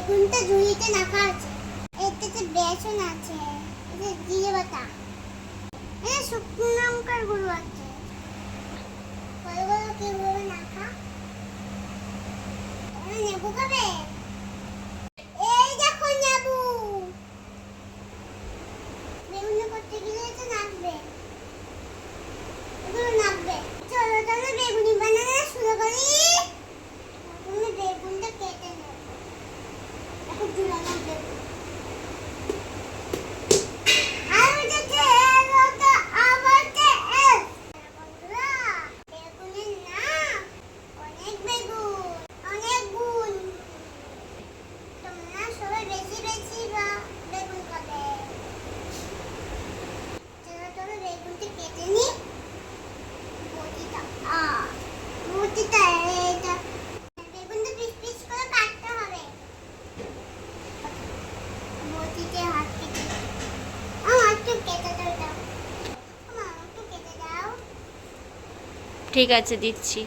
বেগুনটা ঝুড়িতে রাখা আছে। এটাতে বেসন আছে, এটা জিরে বাটা, এটা শুকনো লঙ্কার গুঁড়ো আছে। বলো কিভাবে রাখা? নেবু খাবে? এই দেখো নেবু। বেগুন করতে গেলে এটা নাকবে, এগুলো নাকবে। চলো চলো বেগুনি বানানো শুরু করি। তুমি বেগুনটা কেটে নাও। এখন ঝুলানো বেগুন। ঠিক আছে দিচ্ছি।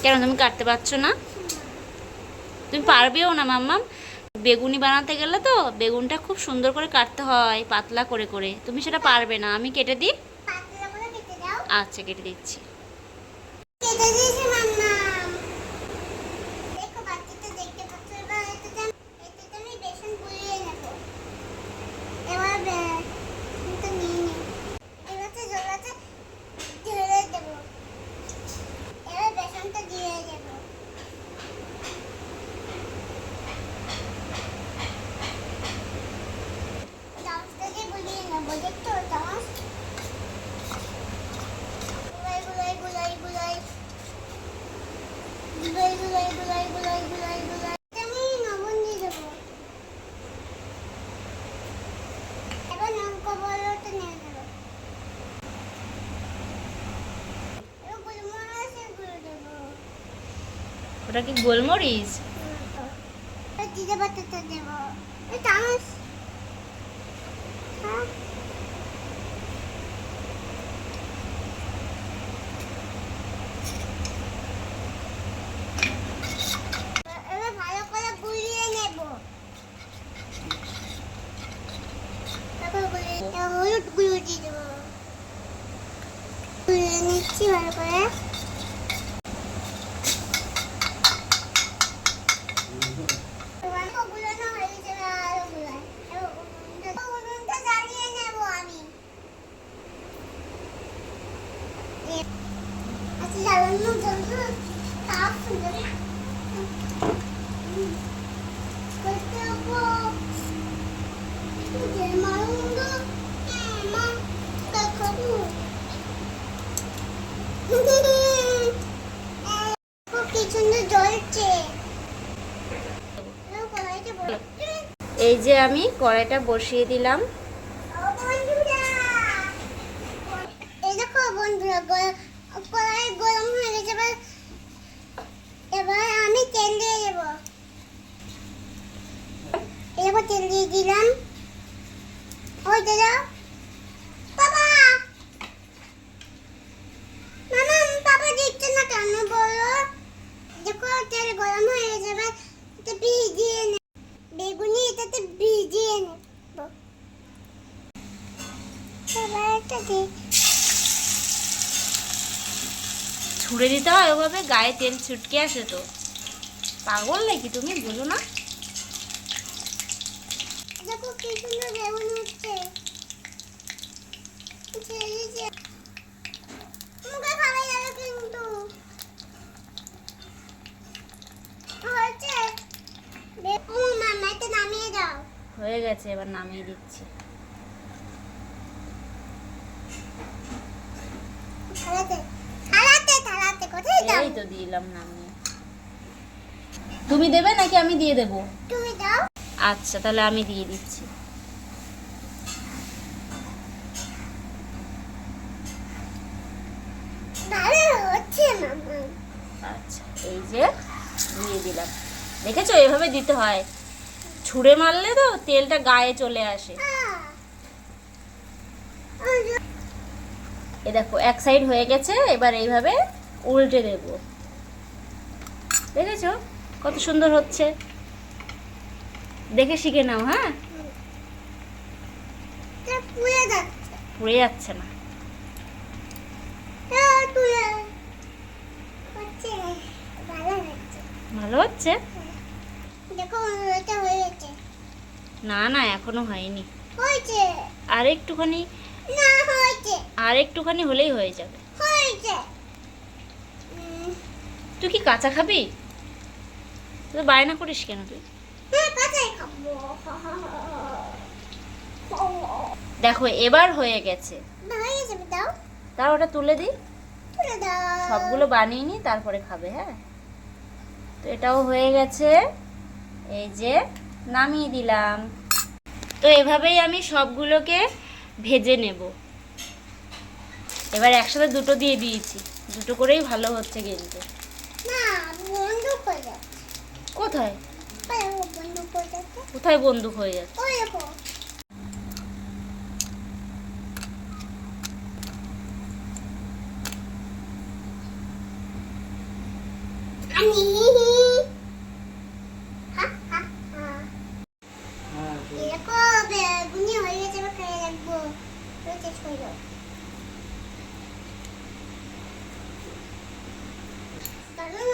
কেন তুমি কাটতে পারছো না? তুমি পারবেও না মাম্মাম। বেগুনি বানাতে গেলে তো বেগুনটা খুব সুন্দর করে কাটতে হয়, পাতলা করে করে। তুমি সেটা পারবে না, আমি কেটে দিই। আচ্ছা কেটে দিচ্ছি। ওটা কি গোলমরিচ? জিরে বাটাটা দেব। এই চামচ। এবার ভালো করে গুলিয়ে নেব। তারপর হলুদ গুঁড়ো দিয়ে দেবো। গুলিয়ে নিচ্ছি ভালো করে। এই যে আমি কড়াইটা বসিয়ে দিলাম। এই দেখো বন্ধুরা, কড়াই গরম হয়ে গেছে। এবার আমি তেল দিয়ে দেবো। এবার তেল দিয়ে দিলাম। ওই দাদা বাবা, মামা পাপা দিচ্ছে না কেন বলো? দেখো তেল গরম হয়ে গেছে। এবার এটা ভিজিয়ে নে, বেগুনি এটাতে ভিজিয়ে নেব। এবার এটা দিয়ে ছুঁড়ে দিতে হয় ওভাবে, গায়ে তেল ছুটকে আসে তো। পাগল নাকি তুমি, বোঝো না? দেখো কি সুন্দর বেগুন হচ্ছে। মুখে খাওয়া যাবে কিন্তু হচ্ছে। বেগুন মামা এটা নামিয়ে দাও। হয়ে গেছে, এবার নামিয়ে দিচ্ছি। থালাতে থালাতে থালাতে কোথায় দাও? এই তো দিলাম নামিয়ে। তুমি দেবে নাকি আমি দিয়ে দেবো? তুমি দাও। আচ্ছা তাহলে আমি দিয়ে দিচ্ছি। ভালো হচ্ছে মামা। আচ্ছা এই যে দিয়ে দিলাম। দেখেছো এভাবে দিতে হয়, ছুঁড়ে মারলে তো তেলটা গায়ে চলে আসে। এ দেখো এক সাইড হয়ে গেছে, এবার এইভাবে উল্টে দেব। দেখেছো কত সুন্দর হচ্ছে। দেখে শিখে নাও, হ্যাঁ? এটা পুড়ে যাচ্ছে। পুড়ে যাচ্ছে না। তুলে হচ্ছে, ভালো হচ্ছে। ভালো হচ্ছে? দেখো এটা হয়ে গেছে। না না, এখনো হয়নি। হয়েছে। আর একটুখানি, না হয়েছে। আর একটুখানি হলেই হয়ে যাবে। হয়েছে। তুই কি কাঁচা খাবি? তুই বায়না করিস কেন তুই? হ্যাঁ কাঁচাই খাবো। দেখো এবার হয়ে গেছে। হয়ে গেছে, দাও তার ওটা তুলে দিই, তুলে দাও। সবগুলো বানিয়ে নি তারপরে খাবে, হ্যাঁ? তো এটাও হয়ে গেছে, এই যে নামিয়ে দিলাম। তো এভাবেই আমি সবগুলোকে ভেজে নেব। এবার একসাথে দুটো দিয়ে দিয়েছি, দুটো করেই ভালো হচ্ছে কিন্তু। না বন্ধু করে যাচ্ছে। কোথায় বন্ধু করে যাচ্ছে। কোথায় বন্দুক হয়ে যাচ্ছে? ওই দেখো। আমি হা হা হা। এরকম বেগুনি হয়ে গেছে, এবার খেয়ে রাখবো। রয়েছে ছইল। দারুণ